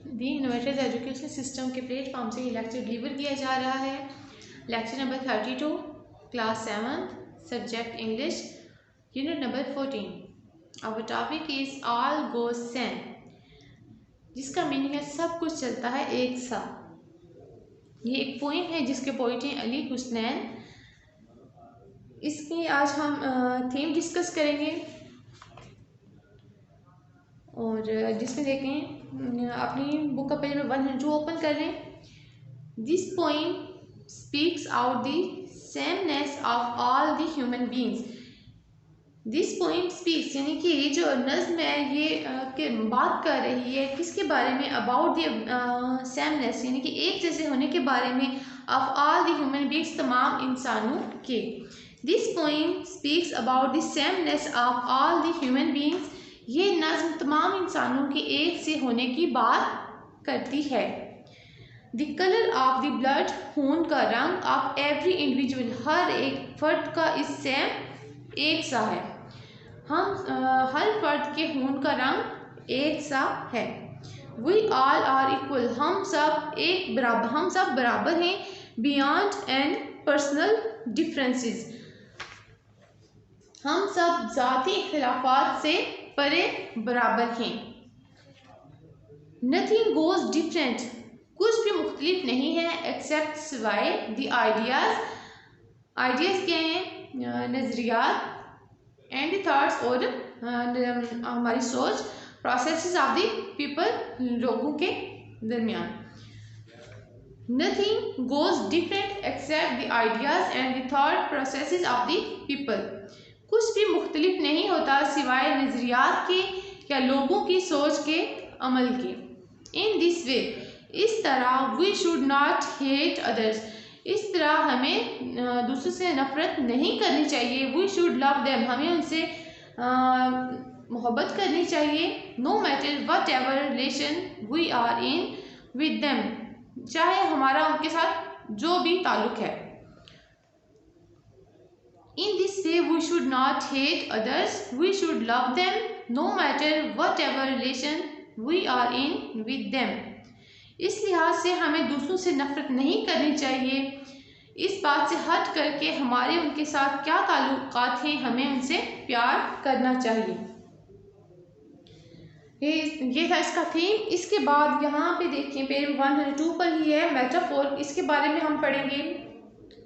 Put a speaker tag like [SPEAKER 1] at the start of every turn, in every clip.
[SPEAKER 1] दी innovators education system के platform से ये लेक्चर डिलीवर किया जा रहा है। Lecture number 32, class 7, subject English, unit number 14। Our topic is all goes same, जिसका मीनिंग है सब कुछ चलता है एक साथ। ये एक पोइम है जिसके पोइट हैं अली हुसनैन। इसकी आज हम थीम डिस्कस करेंगे और जिसमें देखें अपनी बुक का पेज में 102 ओपन कर लें। This poem speaks out the sameness of all the human beings. This poem speaks यानी कि ये जो नज़्म है ये बात कर रही है किसके बारे में, अबाउट द सेमनेस यानी कि एक जैसे होने के बारे में, of all the human beings तमाम इंसानों के। This poem speaks about the sameness of all the human beings. ये नज़्म तमाम इंसानों के एक से होने की बात करती है। The colour of the blood, खून का रंग, ऑफ एवरी इंडिविजुअल, हर एक फर्द का इस सेम एक सा है। हर फर्द के खून का रंग एक सा है। वी ऑल आर इक्वल, हम सब बराबर हैं। बियॉन्ड एंड पर्सनल डिफरेंसेस, हम सब जाती इख्तिलाफात से परे बराबर हैं। नथिंग गोज डिफरेंट, कुछ भी मुख्तलिफ नहीं है, एक्सेप्ट सिवाय द आइडियाज, आइडियाज क्या हैं, नज़रियात, एंड द थॉट्स और हमारी सोच, प्रोसेसेस ऑफ द पीपल, लोगों के दरमियान। Nothing goes different except the ideas and the thought processes of the people, कुछ भी मुख्तलिफ नहीं होता सिवाय नज़रियात के या लोगों की सोच के, अमल के। इन दिस वे, इस तरह, we should not hate others, इस तरह हमें दूसरों से नफरत नहीं करनी चाहिए। वी शुड लव देम, हमें उनसे मोहब्बत करनी चाहिए। No matter whatever relation we are in with them, चाहे हमारा उनके साथ जो भी ताल्लुक़ है। In this way, we should not hate others, we should love them, no matter whatever relation we are in with them. इस लिहाज से हमें दूसरों से नफरत नहीं करनी चाहिए। इस बात से हट करके हमारे उनके साथ क्या ताल्लुकात हैं, हमें उनसे प्यार करना चाहिए। ये था इसका थीम। इसके बाद यहाँ पे देखिए पेज 102 पर ही है मेटाफोर, इसके बारे में हम पढ़ेंगे।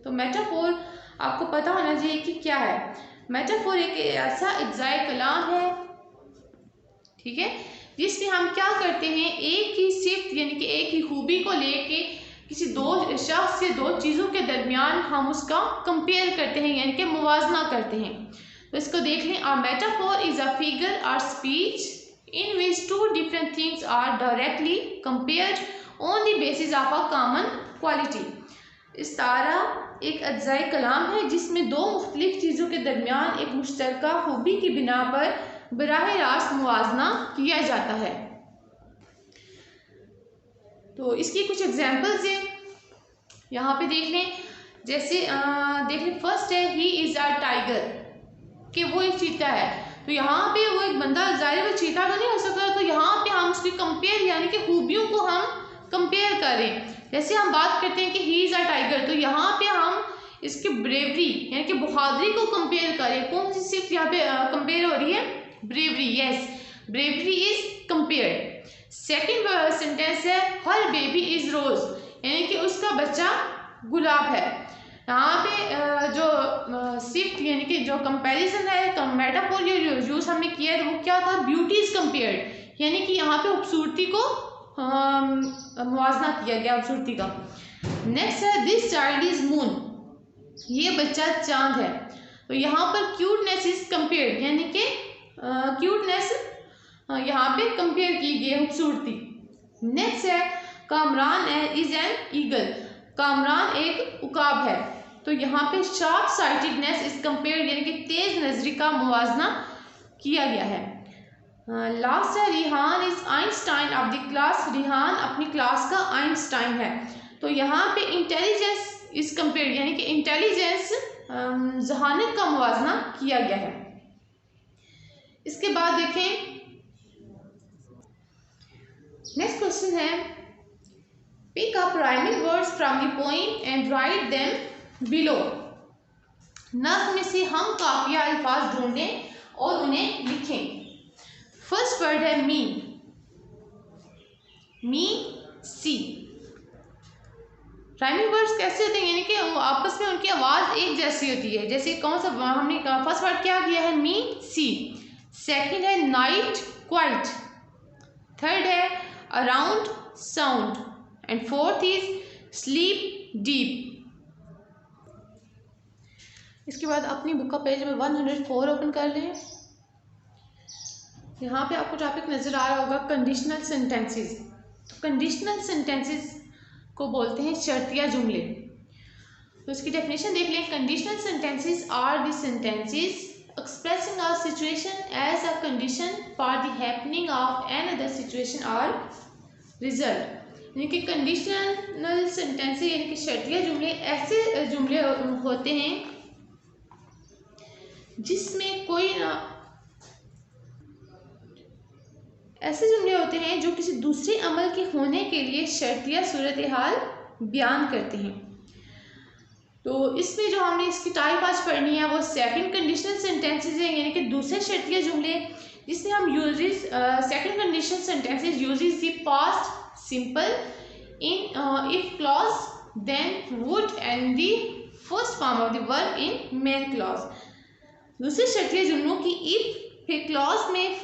[SPEAKER 1] तो मेटाफोर आपको पता होना चाहिए कि क्या है। मेटाफोर एक ऐसा इज्जाए कलाम है, ठीक है, जिसमें हम क्या करते हैं, एक ही सिफ्त यानी कि एक ही खूबी को लेके किसी दो शख्स या दो चीज़ों के दरमियान हम उसका कंपेयर करते हैं यानी कि मुवाजना करते हैं। तो इसको देख लें। A metaphor is a figure of speech in which two different things are directly compared on the basis of a common quality. इस्तारा एक अज्जाए कलाम है जिसमें दो मुख्तलिफ चीज़ों के दरमियान एक मुश्तरका खूबी की बिना पर बराह रास्त मुवाजना किया जाता है। तो इसकी कुछ एग्जाम्पल्स हैं, यहाँ पे देख लें। जैसे देख लें, फर्स्ट है ही इज़ अ टाइगर, कि वो एक चीता है। तो यहाँ पे वो एक बंदा, जाहिर वो चीता तो नहीं हो सकता, तो यहाँ पे हम उसकी कंपेयर यानी कि खूबियों को हम कंपेयर करें। जैसे हम बात करते हैं कि ही इज़ अ टाइगर, तो यहाँ पे हम इसकी ब्रेवरी यानी कि बहादुरी को कंपेयर करें। कौन सी सिर्फ यहाँ पे कंपेयर हो रही है, bravery, yes, bravery is compared. Second sentence है हर बेबी इज रोज, यानी कि उसका बच्चा गुलाब है। यहाँ पे जो सिर्फ यानी कि जो कंपैरिजन है, मेटाफोर यूज हमने किया है, तो वो क्या था, ब्यूटी इज कंपेयर्ड, यानी कि यहाँ पे खूबसूरती को मुवाजना किया गया, खूबसूरती का। नेक्स्ट है दिस चाइल्ड इज मून, ये बच्चा चांद है। तो यहाँ पर क्यूटनेस इज कंपेयर्ड, यानी कि क्यूटनेस यहाँ पे कंपेयर की गई है, खूबसूरती। नेक्स्ट है Kamran is an eagle, Kamran एक उकाब है। तो यहाँ पे शार्प साइटेडनेस इज कंपेयर्ड, यानी कि तेज नजरी का मुवाजना किया गया है। लास्ट है Rihan is Einstein of the class, Rihan अपनी क्लास का आइंस्टाइन है। तो यहाँ पे इंटेलिजेंस इज कंपेयर्ड, यानी कि इंटेलिजेंस जहानत का मुवाजना किया गया है। इसके बाद देखें नेक्स्ट क्वेश्चन है, pick up rhyming words from the poem and write them below. नज़्म में से हम काफिया अल्फाज ढूंढें और उन्हें लिखें। फर्स्ट वर्ड है मी, मी सी। राइमिंग वर्ड्स कैसे होते हैं, यानी कि आपस में उनकी आवाज़ एक जैसी होती है। जैसे कौन सा हमने फर्स्ट वर्ड क्या किया है, मी सी। सेकंड है नाइट, क्वाइट। थर्ड है around, sound. And fourth is sleep, deep. इसके बाद अपनी बुक का पेज में 104 ओपन कर लें। यहाँ पे आपको टॉपिक नज़र आ रहा होगा कंडीशनल सेंटेंसेस। तो कंडीशनल सेंटेंसेस को बोलते हैं शर्तिया जुमले। तो इसकी डेफिनेशन देख लें। Conditional sentences are the sentences expressing a situation as a condition for the happening of another situation और रिजल्ट। यानी कि कंडीशनल सेंटेंसेस यानी कि शर्तिया जुमले ऐसे जुमले होते हैं जिसमें कोई ऐसे जुमले होते हैं जो किसी दूसरे अमल के होने के लिए शर्तिया सूरत हाल बयान करते हैं। तो इसमें जो हमने इसकी टाइप आज पढ़नी है वो सेकंड कंडीशनल सेंटेंसेस है, यानी कि दूसरे शर्तिया जुमले जिसमें हम uses second conditional sentences uses the past simple in if clause then would and the first form of the verb in main clause. दूसरे शर्तिया जुमलों की इफ, फिर क्लॉज में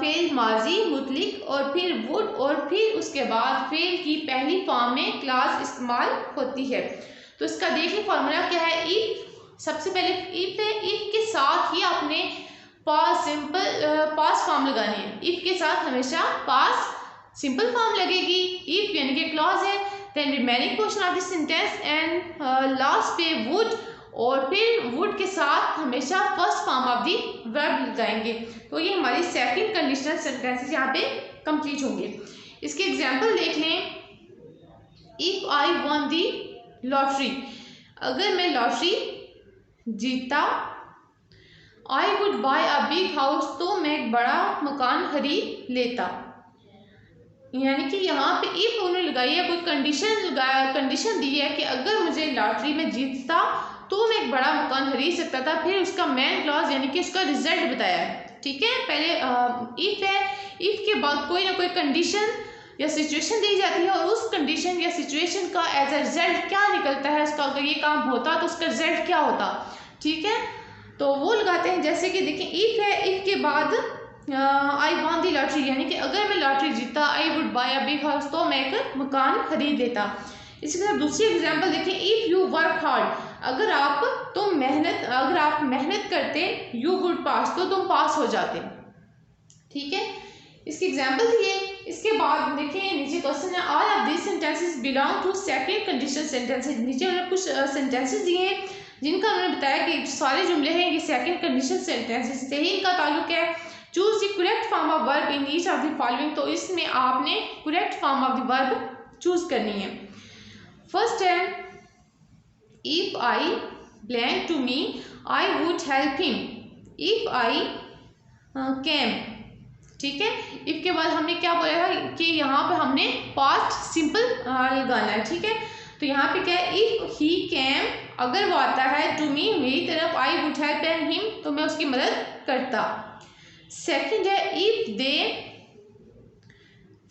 [SPEAKER 1] फेल माजी मुतलिक और फिर वुड और फिर उसके बाद फेल की पहली फॉर्म में क्लॉज इस्तेमाल होती है। तो इसका देखिए फॉर्मूला क्या है। इफ सबसे पहले इफ है, इफ के साथ ही आपने पास सिंपल पास फॉर्म लगानी है। इफ के साथ हमेशा पास सिंपल फॉर्म लगेगी। इफ यानी कि क्लॉज है, then remaining portion of the sentence and last पे वुड और फिर वुड के साथ हमेशा first form of the verb लगाएंगे। तो ये हमारी सेकंड कंडीशनल सेंटेंसेस यहाँ पे कंप्लीट होंगे। इसके एग्जांपल देख लें। If I won the lottery, अगर मैं लॉटरी जीता। I would buy a big house, तो मैं एक बड़ा मकान खरीद लेता। यानी कि यहाँ पे इफ उन्होंने लगाई है, कोई कंडीशन दी है कि अगर मुझे लॉटरी में जीतता तो मैं एक बड़ा मकान खरीद सकता था। फिर उसका मेन क्लॉज यानी कि उसका रिजल्ट बताया है। ठीक है, पहले इफ है, इफ के बाद कोई ना कोई कंडीशन या सिचुएशन दी जाती है और उस कंडीशन या सिचुएशन का एज अ रिजल्ट क्या निकलता है, उसका अगर ये काम होता तो उसका रिजल्ट क्या होता। ठीक है, तो वो लगाते हैं। जैसे कि देखिए इफ है, इफ के बाद आई वॉन दी लॉटरी यानी कि अगर मैं लॉटरी जीता। I would buy a big house, तो मैं एक मकान खरीद लेता। इसी तरह दूसरी एग्जाम्पल देखिए। इफ यू वर्क हार्ड, अगर आप मेहनत करते। यू वुड पास, तो तुम पास हो जाते। ठीक है, इसकी एग्जाम्पल दिए। इसके बाद देखिए नीचे क्वेश्चन है, all of this sentences belong to second conditional sentences. नीचे उन्होंने कुछ सेंटेंसेस दिए हैं जिनका उन्होंने बताया कि सारे जुमले हैं ये सेकंड कंडीशनल सेंटेंसेस से ही इनका ताल्लुक है। Choose the correct form of verb in each of the following, तो इसमें आपने correct form of the verb choose करनी है। फर्स्ट है if I blank to me I would help him if I came. ठीक है, इफ के बाद हमने क्या बोला था कि यहाँ पे हमने पास्ट सिंपल लगाना है। ठीक है, तो यहाँ पे क्या है, इफ ही कैम, अगर वो आता है टू मी मेरी तरफ, आई वुड हेल्प हिम, तो मैं उसकी मदद करता। सेकंड है if they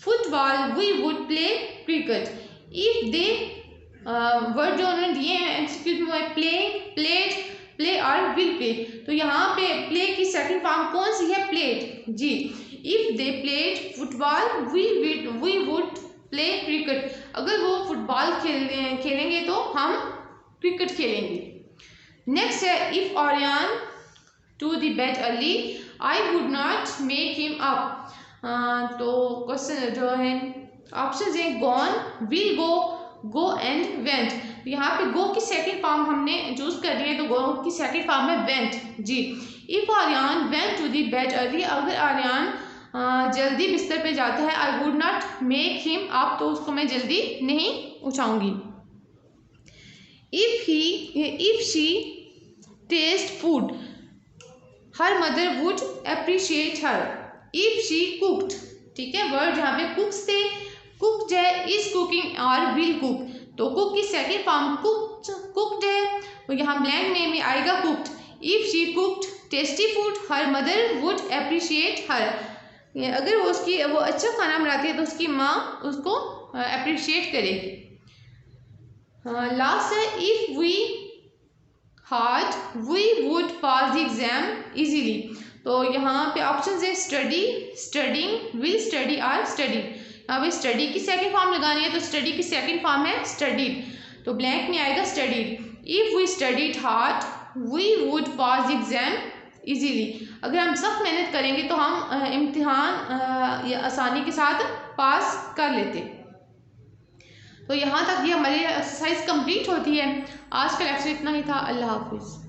[SPEAKER 1] football we would play cricket. If the word जो उन्होंने दिए हैं एमसीक्यू में प्लेइंग, प्लेड, प्ले और विल प्ले। तो यहाँ पे प्ले की सेकंड फॉर्म कौन सी है, प्लेड जी। If they played football we would play cricket, अगर वो फुटबॉल खेलेंगे तो हम क्रिकेट खेलेंगे। नेक्स्ट है if Aryan to the bed early I would not make him up. तो क्वेश्चन जो है ऑप्शन है gone, will go, go and went. यहाँ पे गो की सेकंड फॉर्म हमने चूज कर दी है, तो गो की सेकंड फॉर्म है वेंट जी। If Aryan went to the bed early, अगर आर्यन जल्दी बिस्तर पे जाता है, I would not make him up, तो उसको मैं जल्दी नहीं उठाऊंगी। If she taste food her mother would appreciate her. If she cooked, ठीक है। वर्ड जहाँ पे कुक्स थे, कुक्ड है, इज कुकिंग और विल कुक। तो कुक की सेकेंड फॉर्म कुक्ड है, तो यहाँ ब्लैंक में आएगा cooked. If she cooked tasty food her mother would appreciate हर। अगर वो अच्छा खाना बनाती है तो उसकी माँ उसको अप्रिशिएट करेगी। लास्ट है if we hard we would pass the exam easily. तो यहाँ पे ऑप्शन है स्टडी, स्टडिंग, विल स्टडी और स्टडी। यहाँ पे स्टडी की सेकंड फॉर्म लगानी है, तो स्टडी की सेकंड फॉर्म है स्टडीड, तो ब्लैंक में आएगा studied. If we studied hard we would pass the exam easily. अगर हम सख्त मेहनत करेंगे तो हम इम्तिहान आसानी के साथ पास कर लेते। तो यहाँ तक ये हमारी एक्सरसाइज कंप्लीट होती है। आज का लेक्चर इतना ही था। अल्लाह हाफिज़।